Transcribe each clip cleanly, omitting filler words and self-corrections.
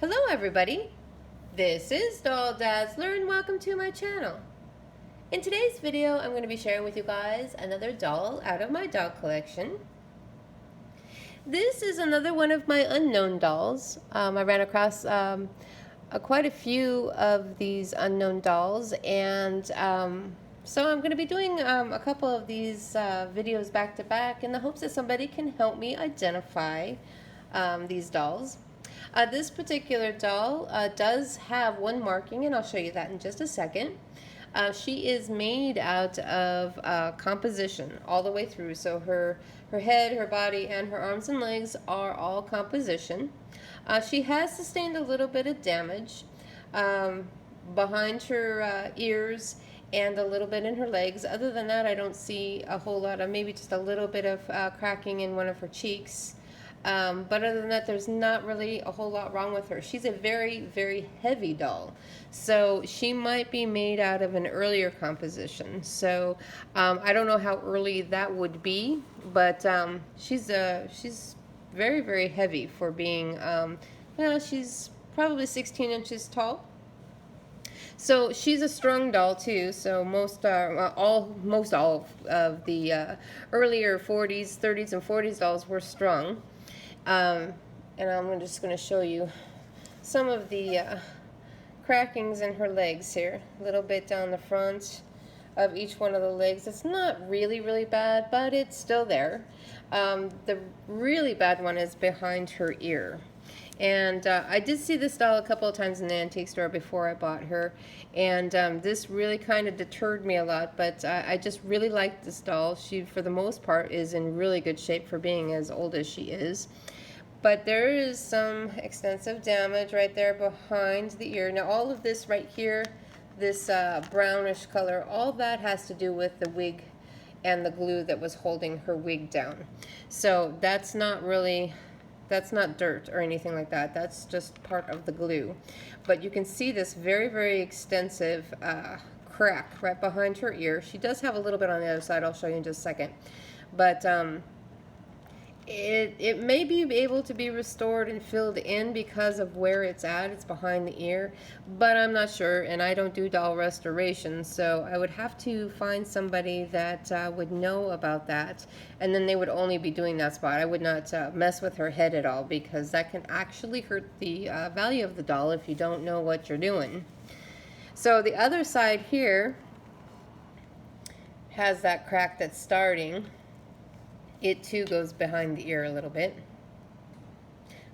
Hello everybody, this is Doll Dazzler and welcome to my channel. In today's video I'm going to be sharing with you guys another doll out of my doll collection. This is another one of my unknown dolls. I ran across quite a few of these unknown dolls, and so I'm going to be doing a couple of these videos back to back in the hopes that somebody can help me identify these dolls. This particular doll does have one marking, and I'll show you that in just a second. She is made out of composition all the way through. So her head, her body, and her arms and legs are all composition. She has sustained a little bit of damage behind her ears and a little bit in her legs. Other than that, I don't see a whole lot of, maybe just a little bit of cracking in one of her cheeks. But other than that, there's not really a whole lot wrong with her. She's a very, very heavy doll. So she might be made out of an earlier composition. So I don't know how early that would be, but she's very, very heavy for being, she's probably 16 inches tall. So she's a strong doll too. So most all of the earlier 40s, 30s, and 40s dolls were strong. And I'm just going to show you some of the crackings in her legs here. A little bit down the front of each one of the legs. It's not really, really bad, but it's still there. The really bad one is behind her ear. And I did see this doll a couple of times in the antique store before I bought her, and this really kind of deterred me a lot, but I just really liked this doll. She, for the most part, is in really good shape for being as old as she is. But there is some extensive damage right there behind the ear. Now all of this right here, this brownish color, all that has to do with the wig and the glue that was holding her wig down. So that's not really... that's not dirt or anything like that. That's just part of the glue. But you can see this very, very extensive crack right behind her ear. She does have a little bit on the other side. I'll show you in just a second. But it may be able to be restored and filled in because of where it's at. It's behind the ear, but I'm not sure, and I don't do doll restoration, so I would have to find somebody that would know about that, and then they would only be doing that spot. I would not mess with her head at all, because that can actually hurt the value of the doll if you don't know what you're doing. So the other side here has that crack that's starting. It too goes behind the ear a little bit,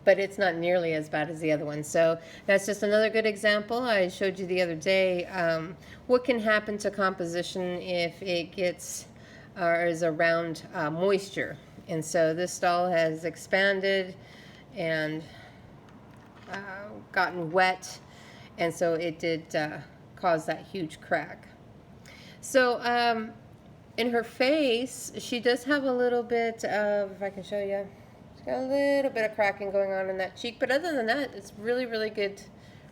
but it's not nearly as bad as the other one. So that's just another good example. I showed you the other day what can happen to composition if it gets or is around moisture. And so this doll has expanded and gotten wet, and so it did cause that huge crack. So in her face, she does have a little bit of, if I can show you, she's got a little bit of cracking going on in that cheek. But other than that, it's really, really good,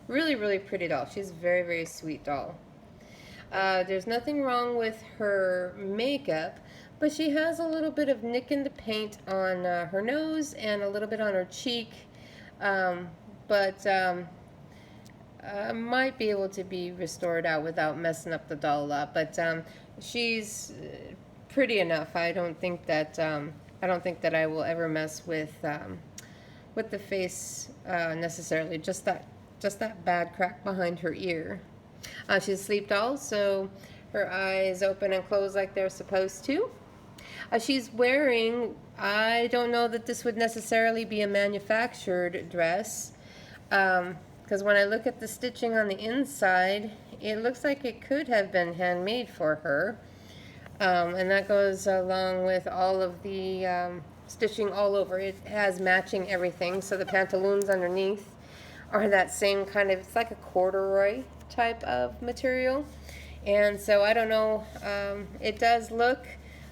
really, really pretty doll. She's a very, very sweet doll. There's nothing wrong with her makeup, but she has a little bit of nick in the paint on her nose and a little bit on her cheek. Might be able to be restored out without messing up the doll a lot, but she's pretty enough. I don't think that I will ever mess with the face necessarily. Just that bad crack behind her ear. She's a sleep doll, so her eyes open and close like they're supposed to. She's wearing, I don't know that this would necessarily be a manufactured dress, because when I look at the stitching on the inside, it looks like it could have been handmade for her. And that goes along with all of the stitching all over. It has matching everything. So the pantaloons underneath are that same kind of, it's like a corduroy type of material. And so I don't know, it does look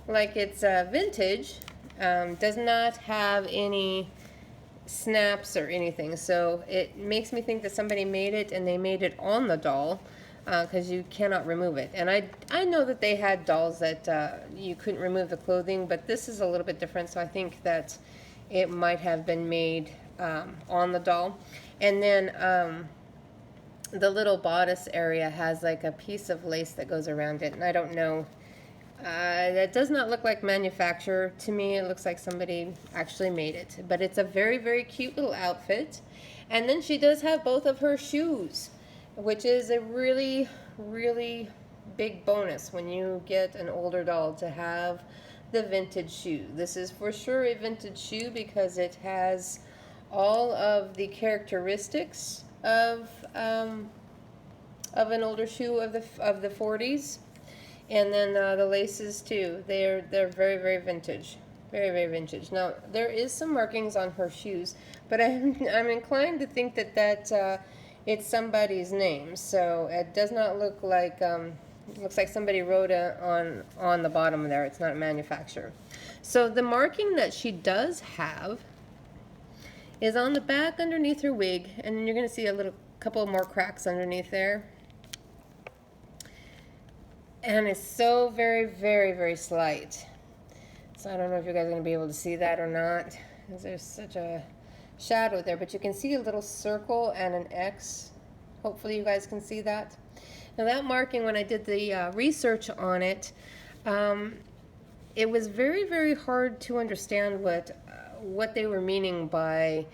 like it's vintage. Does not have any snaps or anything, so it makes me think that somebody made it and they made it on the doll, because you cannot remove it. And I know that they had dolls that you couldn't remove the clothing, but this is a little bit different, so I think that it might have been made on the doll. And then the little bodice area has like a piece of lace that goes around it, and I don't know. That does not look like manufacture to me. It looks like somebody actually made it, but it's a very, very cute little outfit. And then she does have both of her shoes, which is a really, really big bonus when you get an older doll to have the vintage shoe. This is for sure a vintage shoe because it has all of the characteristics of an older shoe of the 40s. And then the laces too. They're very, very vintage. Very, very vintage. Now there is some markings on her shoes, but I'm inclined to think that it's somebody's name. So it does not look like looks like somebody wrote it on the bottom there. It's not a manufacturer. So the marking that she does have is on the back underneath her wig, and then you're going to see a little couple more cracks underneath there. And it's so very, very, very slight. So I don't know if you guys are going to be able to see that or not, because there's such a shadow there. But you can see a little circle and an X. Hopefully you guys can see that. Now that marking, when I did the research on it, it was very, very hard to understand what they were meaning by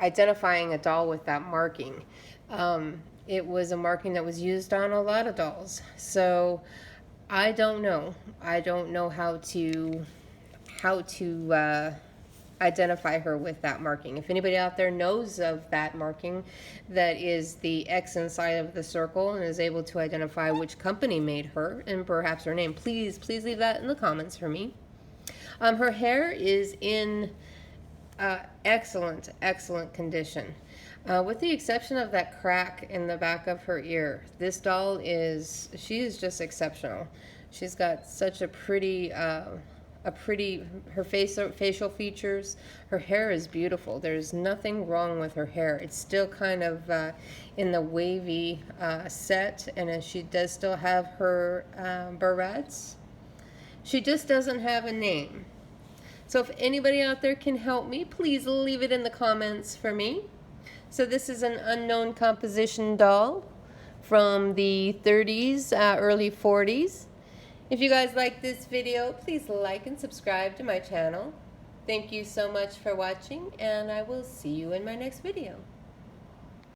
identifying a doll with that marking. It was a marking that was used on a lot of dolls. So I don't know. I don't know how to identify her with that marking. If anybody out there knows of that marking, that is the X inside of the circle, and is able to identify which company made her and perhaps her name, please leave that in the comments for me. Her hair is in excellent condition. With the exception of that crack in the back of her ear, this doll she is just exceptional. She's got such a pretty, her facial features. Her hair is beautiful. There's nothing wrong with her hair. It's still kind of in the wavy set, and she does still have her barrettes. She just doesn't have a name. So if anybody out there can help me, please leave it in the comments for me. So this is an unknown composition doll from the 30s, early 40s. If you guys like this video, please like and subscribe to my channel. Thank you so much for watching, and I will see you in my next video.